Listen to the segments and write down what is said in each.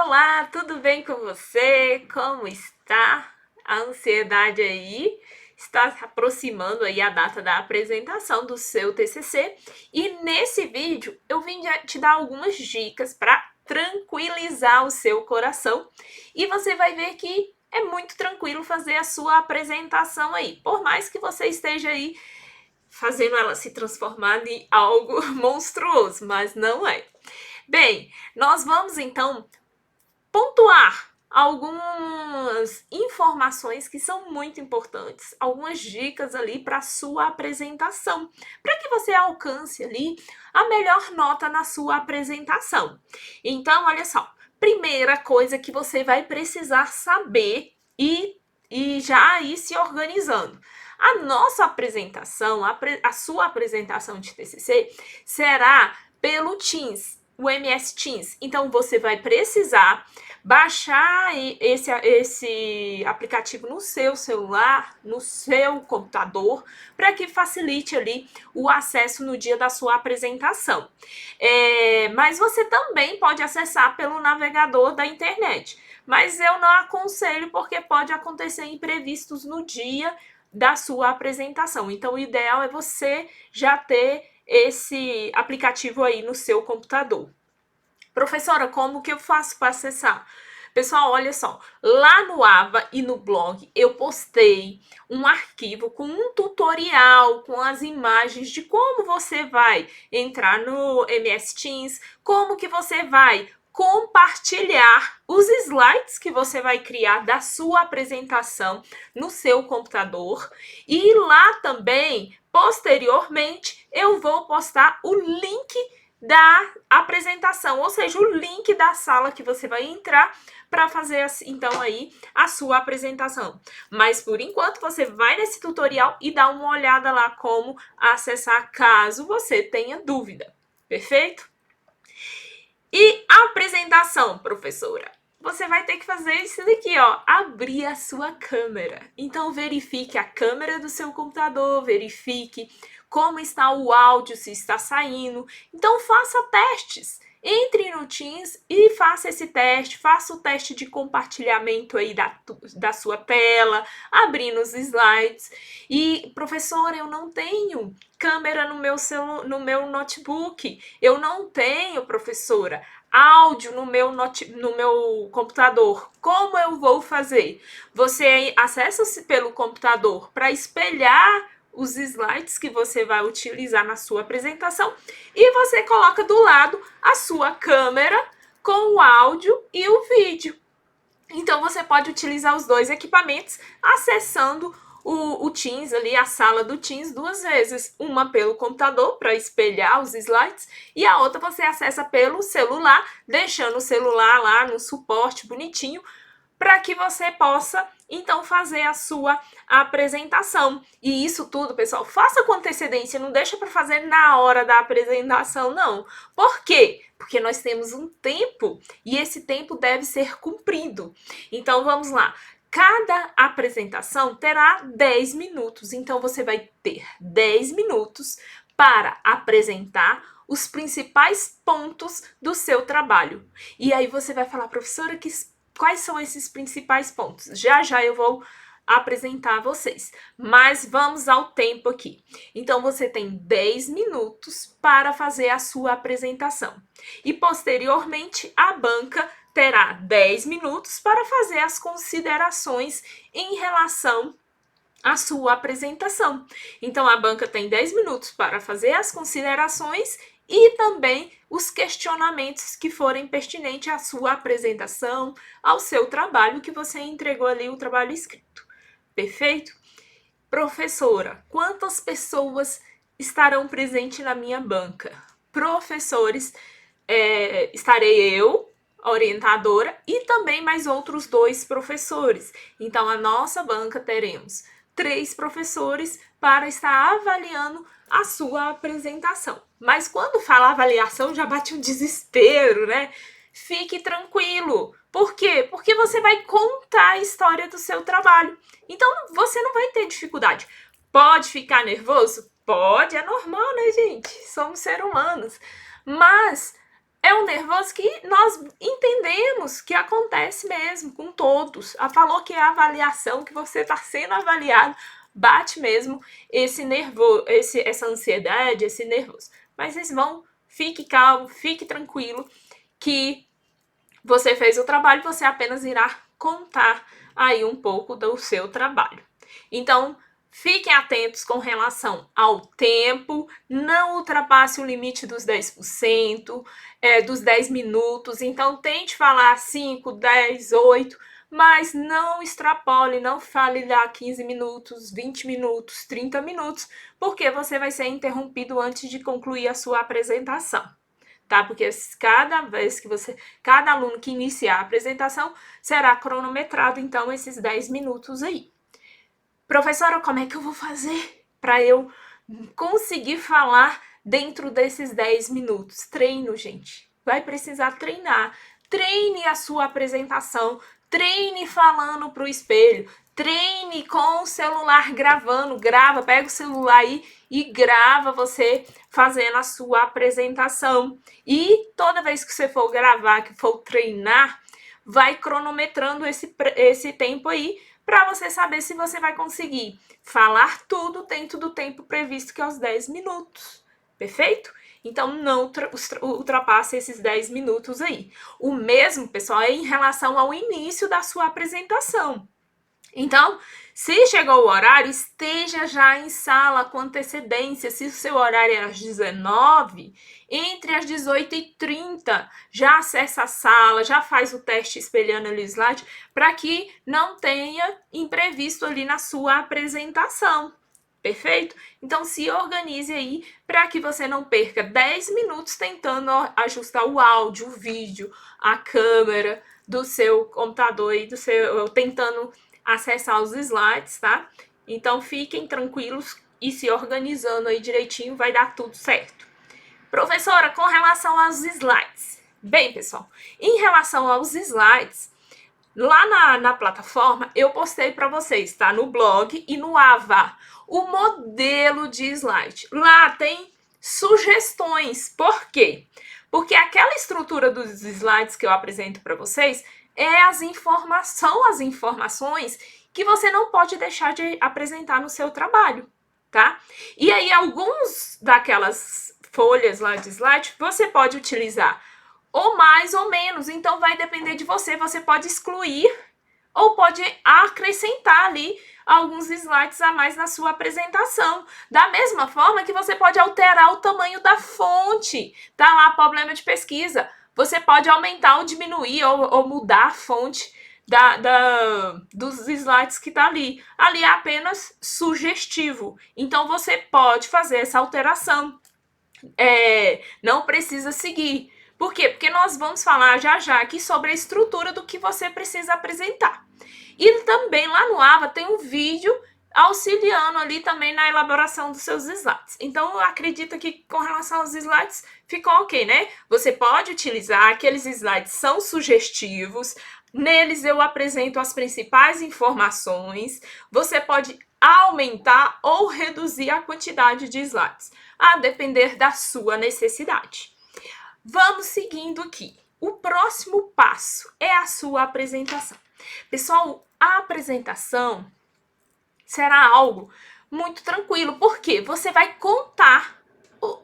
Olá, tudo bem com você? Como está? A ansiedade aí está se aproximando aí a data da apresentação do seu TCC e nesse vídeo eu vim te dar algumas dicas para tranquilizar o seu coração e você vai ver que é muito tranquilo fazer a sua apresentação aí, por mais que você esteja aí fazendo ela se transformar em algo monstruoso, mas não é. Bem, nós vamos então pontuar algumas informações que são muito importantes, algumas dicas ali para a sua apresentação, para que você alcance ali a melhor nota na sua apresentação. Então, olha só, primeira coisa que você vai precisar saber e já ir se organizando. A nossa apresentação, a sua apresentação de TCC será pelo Teams, o MS Teams. Então, você vai precisar baixar esse aplicativo no seu celular, no seu computador, para que facilite ali o acesso no dia da sua apresentação. Mas você também pode acessar pelo navegador da internet. Mas eu não aconselho porque pode acontecer imprevistos no dia da sua apresentação. Então, o ideal é você já ter esse aplicativo aí no seu computador. Professora, como que eu faço para acessar? Pessoal, olha só, lá no Ava e no blog eu postei um arquivo com um tutorial, com as imagens de como você vai entrar no MS Teams, como que você vai compartilhar os slides que você vai criar da sua apresentação no seu computador. E lá também, posteriormente, eu vou postar o link da apresentação, ou seja, o link da sala que você vai entrar para fazer então aí a sua apresentação. Mas por enquanto você vai nesse tutorial e dá uma olhada lá como acessar caso você tenha dúvida. Perfeito? E a apresentação, professora? Você vai ter que fazer isso daqui, ó, abrir a sua câmera. Então verifique a câmera do seu computador, verifique como está o áudio, se está saindo. Então faça testes. Entre no Teams e faça esse teste, faça o teste de compartilhamento aí da sua tela, abrindo os slides. E, professora, eu não tenho câmera no meu notebook, eu não tenho, professora, áudio no meu computador. Como eu vou fazer? Você acessa pelo computador para espelhar os slides que você vai utilizar na sua apresentação e você coloca do lado a sua câmera com o áudio e o vídeo. Então, você pode utilizar os dois equipamentos acessando o Teams ali, a sala do Teams, duas vezes. Uma pelo computador, para espelhar os slides, e a outra você acessa pelo celular, deixando o celular lá no suporte bonitinho, para que você possa, então, fazer a sua apresentação. E isso tudo, pessoal, faça com antecedência, não deixa para fazer na hora da apresentação, não. Por quê? Porque nós temos um tempo e esse tempo deve ser cumprido. Então, vamos lá. Cada apresentação terá 10 minutos, então você vai ter 10 minutos para apresentar os principais pontos do seu trabalho. E aí você vai falar, professora, quais são esses principais pontos? Já já eu vou apresentar a vocês, mas vamos ao tempo aqui. Então, você tem 10 minutos para fazer a sua apresentação. E, posteriormente, a banca terá 10 minutos para fazer as considerações em relação à sua apresentação. Então, a banca tem 10 minutos para fazer as considerações e também os questionamentos que forem pertinentes à sua apresentação, ao seu trabalho que você entregou ali, o trabalho escrito. Perfeito? Professora, quantas pessoas estarão presentes na minha banca? Professores, estarei eu, a orientadora, e também mais outros 2 professores. Então, a nossa banca teremos 3 professores para estar avaliando a sua apresentação. Mas quando fala avaliação, já bate um desespero, né? Fique tranquilo. Por quê? Porque você vai contar a história do seu trabalho. Então, você não vai ter dificuldade. Pode ficar nervoso? Pode, é normal, né, gente? Somos seres humanos. Mas é um nervoso que nós entendemos que acontece mesmo com todos. Ela falou que é a avaliação, que você está sendo avaliado, bate mesmo esse nervoso, essa ansiedade, esse nervoso. Mas vocês vão, fique calmo, fique tranquilo, que você fez o trabalho, você apenas irá contar aí um pouco do seu trabalho. Então, fiquem atentos com relação ao tempo, não ultrapasse o limite dos 10%, dos 10 minutos. Então, tente falar 5, 10, 8, mas não extrapole, não fale lá 15 minutos, 20 minutos, 30 minutos, porque você vai ser interrompido antes de concluir a sua apresentação. Tá? Porque cada aluno que iniciar a apresentação será cronometrado, então, esses 10 minutos aí. Professora, como é que eu vou fazer para eu conseguir falar dentro desses 10 minutos? Treino, gente. Vai precisar treinar. Treine a sua apresentação, treine falando para o espelho, treine com o celular gravando, pega o celular aí e grava você fazendo a sua apresentação. E toda vez que você for gravar, que for treinar, vai cronometrando esse tempo aí, para você saber se você vai conseguir falar tudo dentro do tempo previsto, que é os 10 minutos. Perfeito? Então, não ultrapasse esses 10 minutos aí. O mesmo, pessoal, é em relação ao início da sua apresentação. Então, se chegou o horário, esteja já em sala com antecedência. Se o seu horário é às 19, entre as 18h30, já acessa a sala, já faz o teste espelhando ali o slide, para que não tenha imprevisto ali na sua apresentação. Perfeito? Então, se organize aí para que você não perca 10 minutos tentando ajustar o áudio, o vídeo, a câmera do seu computador e tentando acessar os slides, tá? Então, fiquem tranquilos e se organizando aí direitinho, vai dar tudo certo. Professora, com relação aos slides. Bem, pessoal, em relação aos slides, lá na plataforma, eu postei para vocês, tá? No blog e no AVA, o modelo de slide. Lá tem sugestões. Por quê? Porque aquela estrutura dos slides que eu apresento para vocês são as informações que você não pode deixar de apresentar no seu trabalho, tá? E aí, alguns daquelas folhas lá de slide, você pode utilizar ou mais ou menos, então vai depender de você. Você pode excluir ou pode acrescentar ali alguns slides a mais na sua apresentação. Da mesma forma que você pode alterar o tamanho da fonte. Tá lá, problema de pesquisa. Você pode aumentar ou diminuir ou mudar a fonte dos slides que tá ali. Ali é apenas sugestivo. Então, você pode fazer essa alteração. Não precisa seguir. Por quê? Porque nós vamos falar já aqui sobre a estrutura do que você precisa apresentar. E também lá no AVA tem um vídeo auxiliando ali também na elaboração dos seus slides. Então, eu acredito que com relação aos slides ficou ok, né? Você pode utilizar, aqueles slides são sugestivos, neles eu apresento as principais informações, você pode aumentar ou reduzir a quantidade de slides, a depender da sua necessidade. Vamos seguindo aqui. O próximo passo é a sua apresentação. Pessoal, a apresentação será algo muito tranquilo, porque você vai contar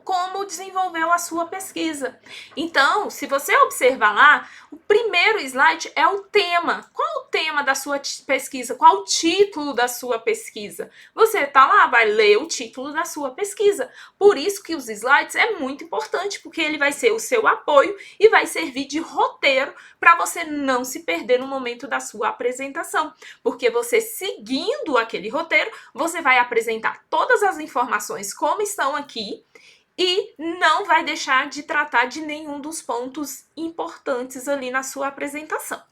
como desenvolveu a sua pesquisa. Então, se você observar lá, o primeiro slide é o tema. Qual o tema da sua pesquisa? Qual o título da sua pesquisa? Você tá lá, vai ler o título da sua pesquisa. Por isso que os slides é muito importante, porque ele vai ser o seu apoio e vai servir de roteiro para você não se perder no momento da sua apresentação. Porque você seguindo aquele roteiro, você vai apresentar todas as informações como estão aqui, e não vai deixar de tratar de nenhum dos pontos importantes ali na sua apresentação.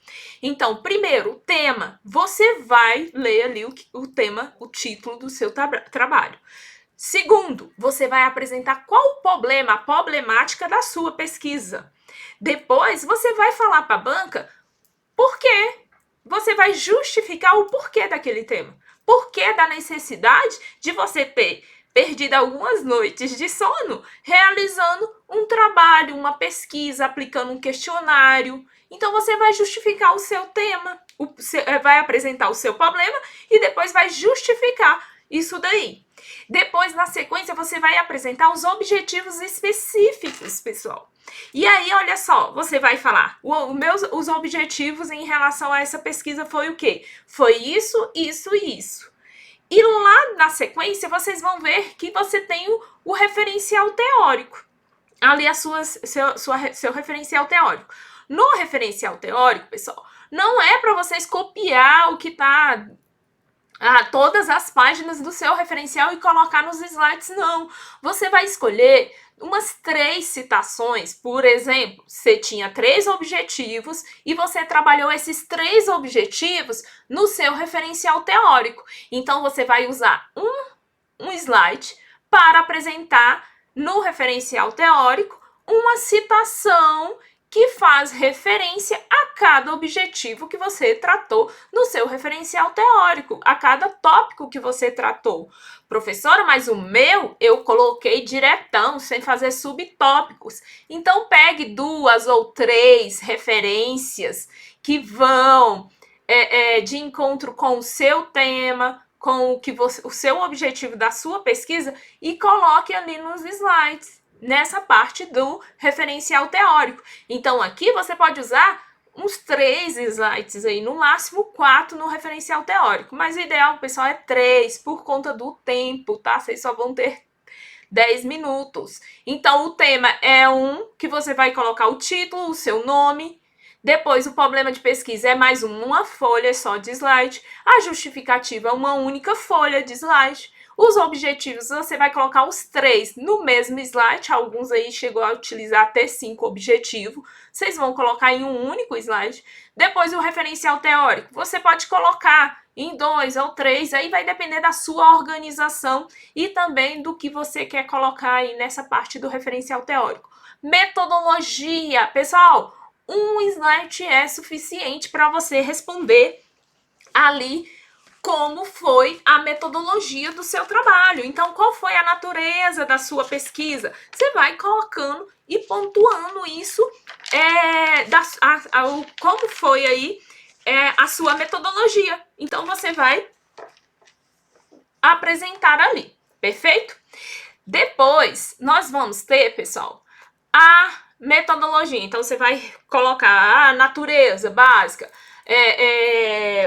Então, primeiro, o tema. Você vai ler ali o tema, o título do seu trabalho. Segundo, você vai apresentar qual o problema, a problemática da sua pesquisa. Depois, você vai falar para a banca por quê. Você vai justificar o porquê daquele tema. Porquê da necessidade de você ter perdido algumas noites de sono realizando um trabalho, uma pesquisa, aplicando um questionário. Então, você vai justificar o seu tema, vai apresentar o seu problema e depois vai justificar isso daí. Depois, na sequência, você vai apresentar os objetivos específicos, pessoal. E aí, olha só, você vai falar, os objetivos em relação a essa pesquisa foi o quê? Foi isso, isso e isso. E lá na sequência, vocês vão ver que você tem o referencial teórico. Ali seu referencial teórico. No referencial teórico, pessoal, não é para vocês copiar o que está todas as páginas do seu referencial e colocar nos slides, não. Você vai escolher umas 3 citações. Por exemplo, você tinha 3 objetivos e você trabalhou esses 3 objetivos no seu referencial teórico. Então, você vai usar um slide para apresentar no referencial teórico uma citação que faz referência a cada objetivo que você tratou no seu referencial teórico, a cada tópico que você tratou. Professora, mas o meu eu coloquei diretão, sem fazer subtópicos. Então, pegue 2 ou 3 referências que vão de encontro com o seu tema, com o seu objetivo da sua pesquisa e coloque ali nos slides, nessa parte do referencial teórico. Então, aqui você pode usar uns 3 slides aí, no máximo 4 no referencial teórico. Mas o ideal, pessoal, é 3, por conta do tempo, tá? Vocês só vão ter 10 minutos. Então, o tema é que você vai colocar o título, o seu nome. Depois, o problema de pesquisa é mais uma folha só de slide. A justificativa é uma única folha de slide. Os objetivos, você vai colocar os 3 no mesmo slide. Alguns aí chegou a utilizar até 5 objetivos. Vocês vão colocar em um único slide. Depois, o referencial teórico. Você pode colocar em 2 ou 3. Aí vai depender da sua organização e também do que você quer colocar aí nessa parte do referencial teórico. Metodologia. Pessoal, um slide é suficiente para você responder ali como foi a metodologia do seu trabalho. Então, qual foi a natureza da sua pesquisa? Você vai colocando e pontuando isso, como foi aí a sua metodologia. Então, você vai apresentar ali, perfeito? Depois, nós vamos ter, pessoal, a metodologia. Então, você vai colocar a natureza básica,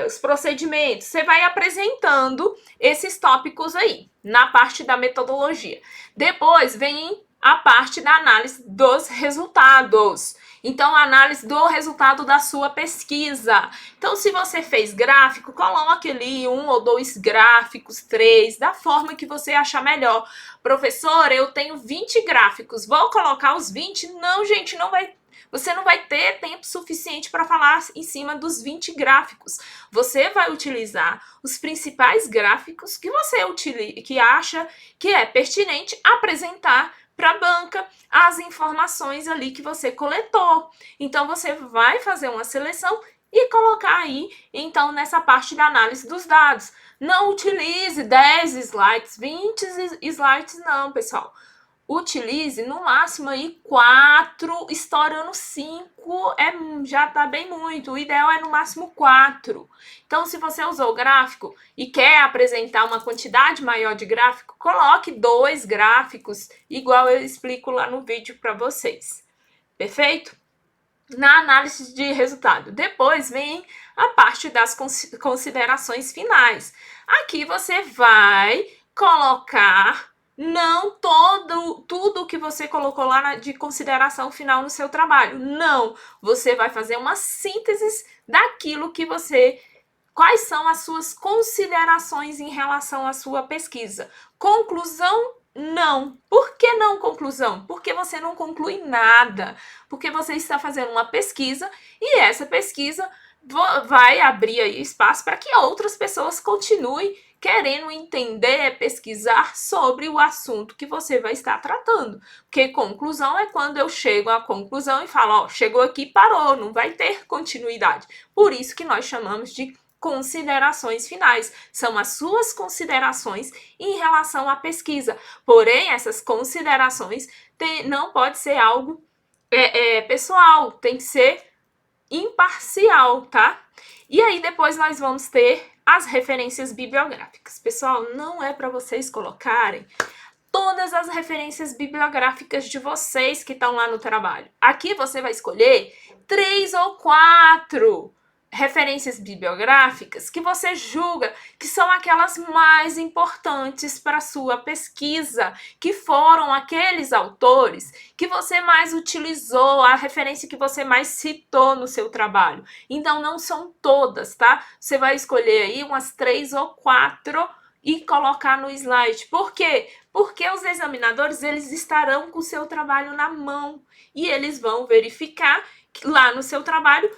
os procedimentos, você vai apresentando esses tópicos aí, na parte da metodologia. Depois vem a parte da análise dos resultados. Então, a análise do resultado da sua pesquisa. Então, se você fez gráfico, coloque ali 1 ou 2 gráficos, 3, da forma que você achar melhor. Professor, eu tenho 20 gráficos, vou colocar os 20? Não, gente, você não vai ter tempo suficiente para falar em cima dos 20 gráficos. Você vai utilizar os principais gráficos que você que acha que é pertinente apresentar para a banca as informações ali que você coletou. Então, você vai fazer uma seleção e colocar aí, então, nessa parte da análise dos dados. Não utilize 10 slides, 20 slides, não, pessoal. Utilize no máximo aí 4, estourando 5, já tá bem muito. O ideal é no máximo 4. Então, se você usou o gráfico e quer apresentar uma quantidade maior de gráfico, coloque 2 gráficos, igual eu explico lá no vídeo para vocês. Perfeito? Na análise de resultado. Depois vem a parte das considerações finais. Aqui você vai colocar não tudo que você colocou lá de consideração final no seu trabalho. Não, você vai fazer uma síntese daquilo que quais são as suas considerações em relação à sua pesquisa. Conclusão, não. Por que não conclusão? Porque você não conclui nada. Porque você está fazendo uma pesquisa e essa pesquisa vai abrir aí espaço para que outras pessoas continuem querendo entender, pesquisar sobre o assunto que você vai estar tratando. Porque conclusão é quando eu chego à conclusão e falo, ó, chegou aqui, parou, não vai ter continuidade. Por isso que nós chamamos de considerações finais. São as suas considerações em relação à pesquisa. Porém, essas considerações não pode ser algo pessoal, tem que ser imparcial, tá? E aí depois nós vamos ter as referências bibliográficas. Pessoal, não é para vocês colocarem todas as referências bibliográficas de vocês que estão lá no trabalho. Aqui você vai escolher 3 ou 4 referências bibliográficas que você julga que são aquelas mais importantes para a sua pesquisa, que foram aqueles autores que você mais utilizou, a referência que você mais citou no seu trabalho. Então, não são todas, tá? Você vai escolher aí umas 3 ou 4 e colocar no slide. Por quê? Porque os examinadores, eles estarão com o seu trabalho na mão e eles vão verificar que lá no seu trabalho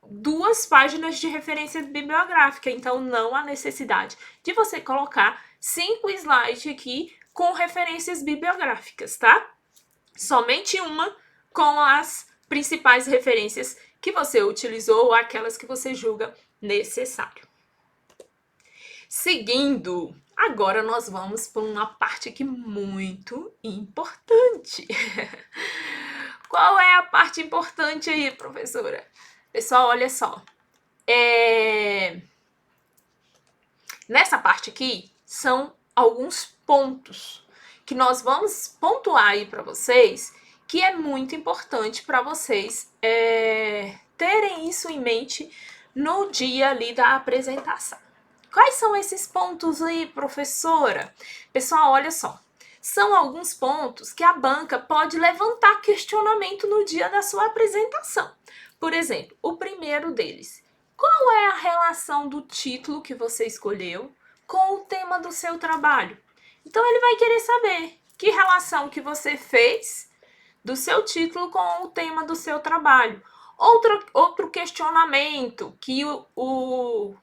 2 páginas de referência bibliográfica, então não há necessidade de você colocar 5 slides aqui com referências bibliográficas, tá? Somente uma com as principais referências que você utilizou ou aquelas que você julga necessário. Seguindo, agora nós vamos para uma parte aqui muito importante. Qual é a parte importante aí, professora? Pessoal, olha só. Nessa parte aqui, são alguns pontos que nós vamos pontuar aí para vocês, que é muito importante para vocês terem isso em mente no dia ali da apresentação. Quais são esses pontos aí, professora? Pessoal, olha só. São alguns pontos que a banca pode levantar questionamento no dia da sua apresentação. Por exemplo, o primeiro deles. Qual é a relação do título que você escolheu com o tema do seu trabalho? Então, ele vai querer saber que relação que você fez do seu título com o tema do seu trabalho. Outro questionamento que o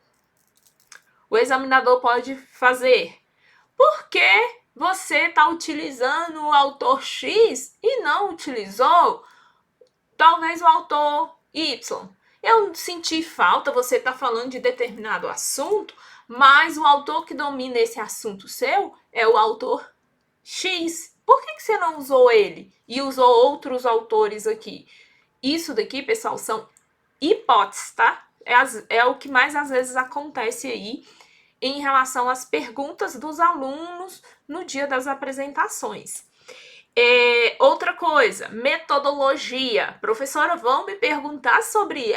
examinador pode fazer. Por que você está utilizando o autor X e não utilizou talvez o autor Y? Eu senti falta, você está falando de determinado assunto, mas o autor que domina esse assunto seu é o autor X. Por que você não usou ele e usou outros autores aqui? Isso daqui, pessoal, são hipóteses, tá? É o que mais às vezes acontece aí em relação às perguntas dos alunos no dia das apresentações. Outra coisa, metodologia. Professora, vão me perguntar sobre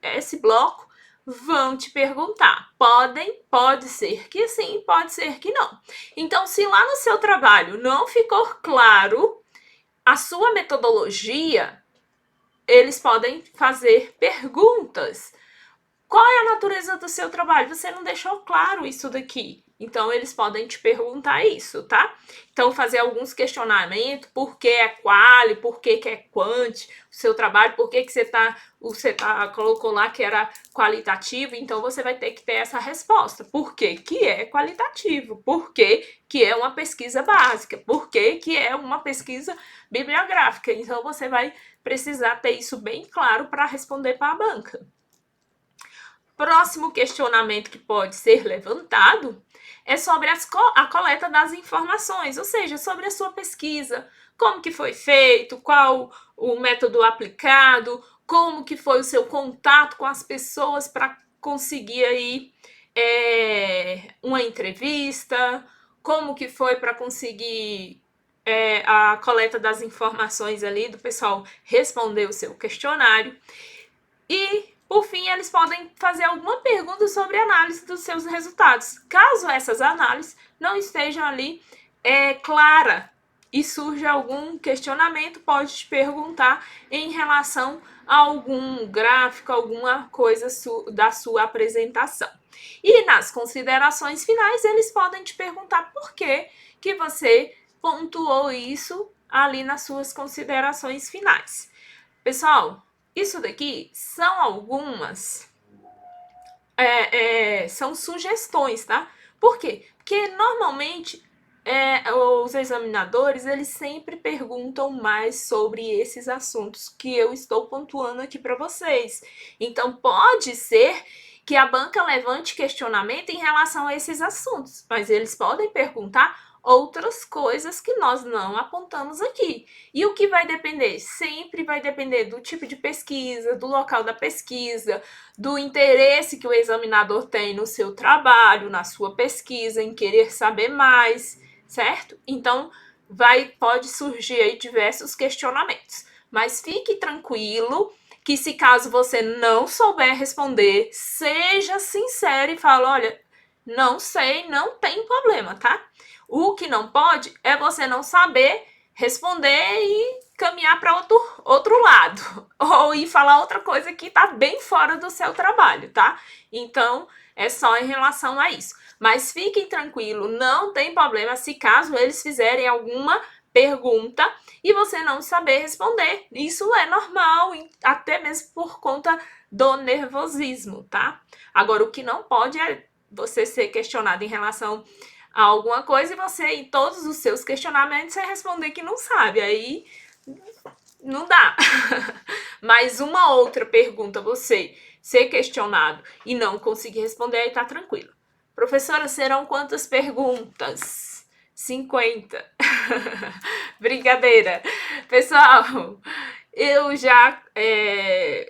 esse bloco? Vão te perguntar. Pode ser que sim, pode ser que não. Então, se lá no seu trabalho não ficou claro a sua metodologia, eles podem fazer perguntas. Qual é a natureza do seu trabalho? Você não deixou claro isso daqui. Então, eles podem te perguntar isso, tá? Então, fazer alguns questionamentos. Por que é quali? Por que é quant? O seu trabalho, por que você colocou lá que era qualitativo? Então, você vai ter que ter essa resposta. Por que é qualitativo? Por que é uma pesquisa básica? Por que é uma pesquisa bibliográfica? Então, você vai precisar ter isso bem claro para responder para a banca. Próximo questionamento que pode ser levantado é sobre a coleta das informações, ou seja, sobre a sua pesquisa, como que foi feito, qual o método aplicado, como que foi o seu contato com as pessoas para conseguir aí uma entrevista, como que foi para conseguir a coleta das informações ali do pessoal responder o seu questionário. E por fim, eles podem fazer alguma pergunta sobre a análise dos seus resultados. Caso essas análises não estejam ali clara e surja algum questionamento, pode te perguntar em relação a algum gráfico, alguma coisa da sua apresentação. E nas considerações finais, eles podem te perguntar por que você pontuou isso ali nas suas considerações finais. Pessoal, isso daqui são algumas, são sugestões, tá? Por quê? Porque normalmente os examinadores, eles sempre perguntam mais sobre esses assuntos que eu estou pontuando aqui para vocês. Então, pode ser que a banca levante questionamento em relação a esses assuntos, mas eles podem perguntar outras coisas que nós não apontamos aqui. E o que vai depender? Sempre vai depender do tipo de pesquisa, do local da pesquisa, do interesse que o examinador tem no seu trabalho, na sua pesquisa, em querer saber mais, certo? Então, pode surgir aí diversos questionamentos. Mas fique tranquilo que se caso você não souber responder, seja sincero e fale, olha, não sei, não tem problema, tá? O que não pode é você não saber responder e caminhar para outro lado. Ou ir falar outra coisa que está bem fora do seu trabalho, tá? Então, é só em relação a isso. Mas fiquem tranquilos, não tem problema se caso eles fizerem alguma pergunta e você não saber responder. Isso é normal, até mesmo por conta do nervosismo, tá? Agora, o que não pode é você ser questionado em relação a alguma coisa e você, em todos os seus questionamentos, você responder que não sabe. Aí não dá. Mas uma outra pergunta, você ser questionado e não conseguir responder, aí tá tranquilo. Professora, serão quantas perguntas? 50. Brincadeira. Pessoal, eu já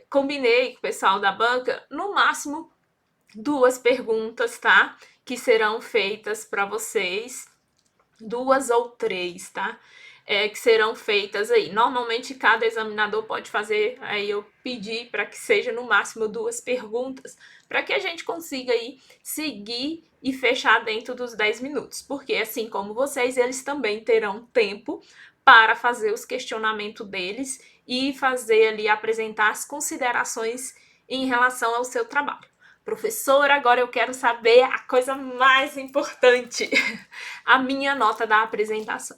combinei com o pessoal da banca, no máximo 2 perguntas, tá? Que serão feitas para vocês, 2 ou 3, tá? Que serão feitas aí. Normalmente, cada examinador pode fazer, aí eu pedi para que seja no máximo 2 perguntas, para que a gente consiga aí seguir e fechar dentro dos 10 minutos. Porque, assim como vocês, eles também terão tempo para fazer os questionamentos deles e fazer ali, apresentar as considerações em relação ao seu trabalho. Professora, agora eu quero saber a coisa mais importante, a minha nota da apresentação.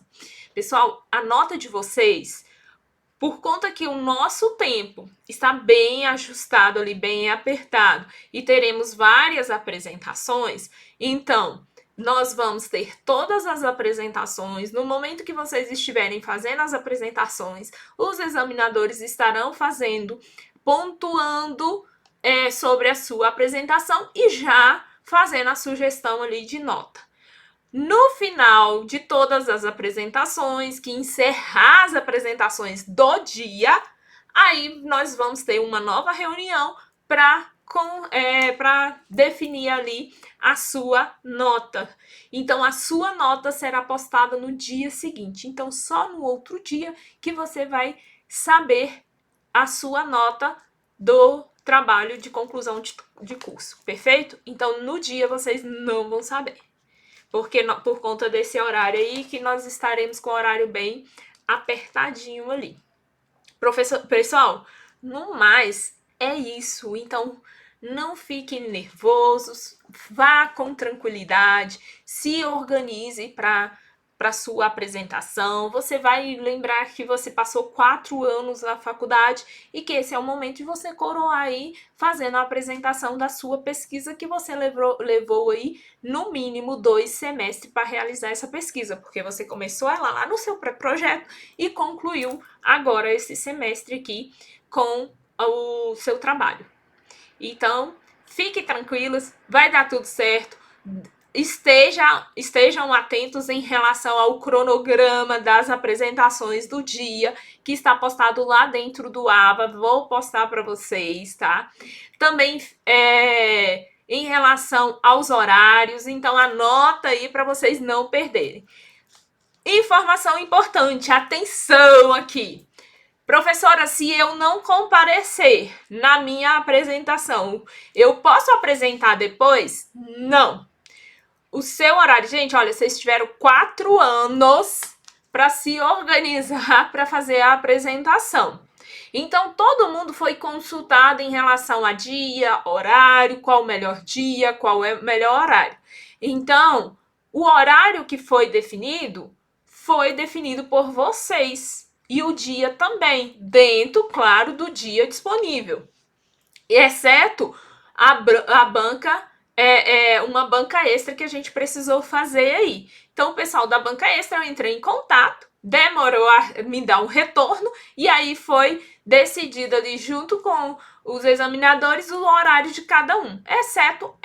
Pessoal, a nota de vocês, por conta que o nosso tempo está bem ajustado ali, bem apertado, e teremos várias apresentações, então nós vamos ter todas as apresentações. No momento que vocês estiverem fazendo as apresentações, os examinadores estarão pontuando sobre a sua apresentação e já fazendo a sugestão ali de nota. No final de todas as apresentações, que encerrar as apresentações do dia, aí nós vamos ter uma nova reunião para definir ali a sua nota. Então, a sua nota será postada no dia seguinte. Então, só no outro dia que você vai saber a sua nota do trabalho de conclusão de curso, perfeito? Então, no dia vocês não vão saber, porque por conta desse horário aí que nós estaremos com o horário bem apertadinho ali. Pessoal, no mais, é isso. Então, não fiquem nervosos, vá com tranquilidade, se organize para sua apresentação. Você vai lembrar que você passou 4 anos na faculdade e que esse é o momento de você coroar aí fazendo a apresentação da sua pesquisa, que você levou aí no mínimo 2 semestres para realizar essa pesquisa, porque você começou ela lá no seu pré-projeto e concluiu agora esse semestre aqui com o seu trabalho. Então, fiquem tranquilos, vai dar tudo certo. Estejam atentos em relação ao cronograma das apresentações do dia, que está postado lá dentro do Ava. Vou postar para vocês, tá? Também em relação aos horários, então anota aí para vocês não perderem. Informação importante, atenção aqui. Professora, se eu não comparecer na minha apresentação, eu posso apresentar depois? Não. O seu horário, gente, olha, vocês tiveram 4 anos para se organizar para fazer a apresentação. Então, todo mundo foi consultado em relação a dia, horário, qual o melhor dia, qual é o melhor horário. Então, o horário que foi definido por vocês. E o dia também, dentro, claro, do dia disponível. Exceto a banca, uma banca extra que a gente precisou fazer aí. Então, o pessoal da banca extra, eu entrei em contato demorou a me dar um retorno, e aí foi decidido ali junto com os examinadores o horário de cada um, exceto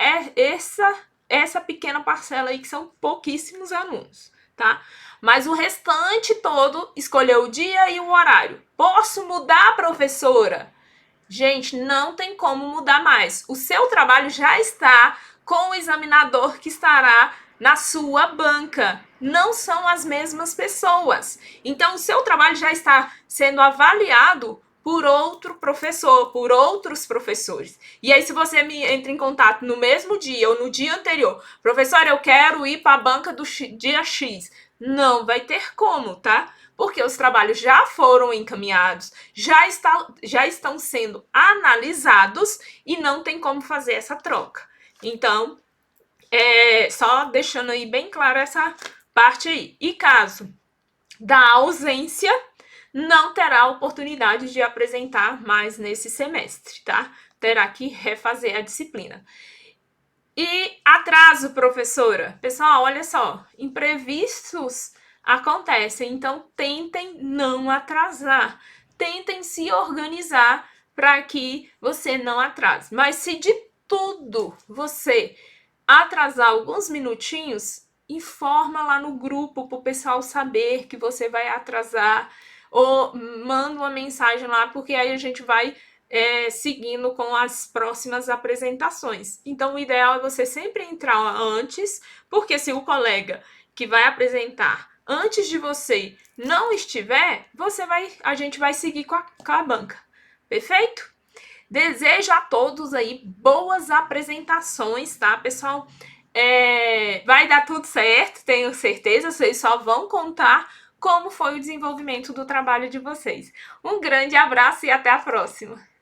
essa pequena parcela aí que são pouquíssimos alunos, tá? Mas o restante todo escolheu o dia e o horário. Posso mudar, professora? Gente, não tem como mudar mais. O seu trabalho já está com o examinador que estará na sua banca. Não são as mesmas pessoas. Então, o seu trabalho já está sendo avaliado por outro professor, por outros professores. E aí, se você me entra em contato no mesmo dia ou no dia anterior, professor, eu quero ir para a banca do dia X, não vai ter como, tá? Porque os trabalhos já foram encaminhados, já estão sendo analisados e não tem como fazer essa troca. Então, só deixando aí bem claro essa parte aí. E caso da ausência, não terá oportunidade de apresentar mais nesse semestre, tá? Terá que refazer a disciplina. E atraso, professora. Pessoal, olha só, imprevistos acontecem, então tentem não atrasar. Tentem se organizar para que você não atrase. Mas se de tudo você atrasar alguns minutinhos, informa lá no grupo para o pessoal saber que você vai atrasar, ou manda uma mensagem lá, porque aí a gente vai seguindo com as próximas apresentações. Então, o ideal é você sempre entrar antes, porque se o colega que vai apresentar antes de você não estiver, a gente vai seguir com a banca. Perfeito? Desejo a todos aí boas apresentações, tá, pessoal? Vai dar tudo certo, tenho certeza. Vocês só vão contar como foi o desenvolvimento do trabalho de vocês. Um grande abraço e até a próxima!